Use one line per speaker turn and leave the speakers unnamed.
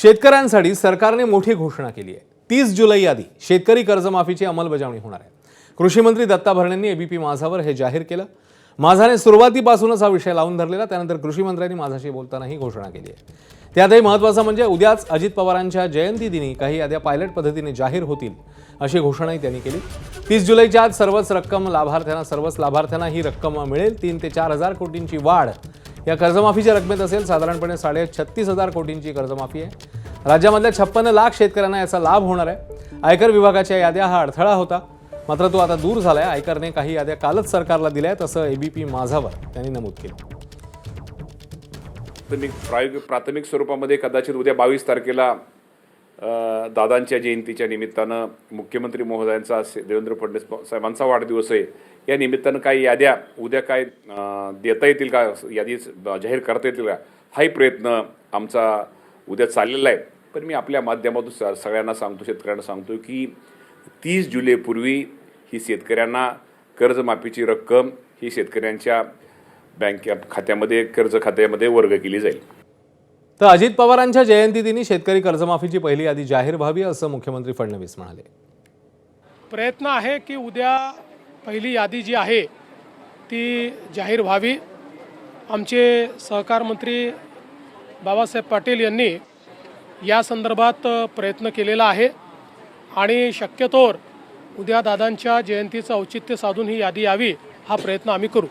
शेतकऱ्यांसाठी सरकारने मोठी घोषणा केली आहे। 30 जुलै आधी शेतकरी कर्जमाफीची अंमलबजावणी होणार आहे। कृषी मंत्री दत्ता भरणेंनी एबीपी माझावर हे जाहीर केलं। माझाने सुरुवातीपासूनच हा विषय लावून धरलेला, त्यानंतर कृषी मंत्र्यांनी माझाशी बोलताना ही घोषणा केली आहे। त्यातही महत्त्वाचं म्हणजे उद्याच अजित पवारांच्या जयंती दिनी काही याद्या पायलट पद्धतीने जाहीर होतील अशी घोषणाही त्यांनी केली। 30 जुलैच्या आज सर्वच लाभार्थ्यांना ही रक्कम मिळेल। 3 ते 4 हजार कोटींची वाढ या कर्जमाफीच्या रकमेत असेल। साधारणपणे 36.5 कोटींची कर्जमाफी आहे। राज्यामधल्या 56 लाख शेतकऱ्यांना याचा लाभ होणार आहे। आयकर विभागाच्या याद्या हा अडथळा होता, मात्र तो आता दूर झालाय। आयकरने काही याद्या कालच सरकारला दिल्या आहेत असं एबीपी माझावर त्यांनी नमूद केलं।
प्राथमिक स्वरूपामध्ये कदाचित उद्या 22 तारखेला दादांच्या जयंतीच्या निमित्तानं मुख्यमंत्री महोदयांचा देवेंद्र फडणवीस साहेबांचा वाढदिवस आहे। या निमित्तानं काही याद्या उद्या काय देता येतील का, यादी जाहीर करता येतील का, हाही प्रयत्न आमचा उद्या चाललेला आहे। पण मी आपल्या माध्यमातून सगळ्यांना सांगतो, शेतकऱ्यांना सांगतो की 30 जुलैपूर्वी ही शेतकऱ्यांना कर्जमाफीची रक्कम ही शेतकऱ्यांच्या बँक खात्यामध्ये कर्ज खात्यामध्ये वर्ग केली जाईल।
तर अजित पवारांच्या जयंतीदिनी शेतकरी कर्जमाफीची पहिली यादी जाहीर व्हावी असं मुख्यमंत्री फडणवीस म्हणाले।
प्रयत्न आहे की उद्या पहिली यादी जी आहे ती जाहीर व्हावी। आमचे सहकार मंत्री बाबासाहेब पाटील यांनी या संदर्भात प्रयत्न केलेला आहे आणि शक्यतोवर उद्या दादांच्या जयंतीचं औचित्य साधून ही यादी यावी हा प्रयत्न आम्ही करू।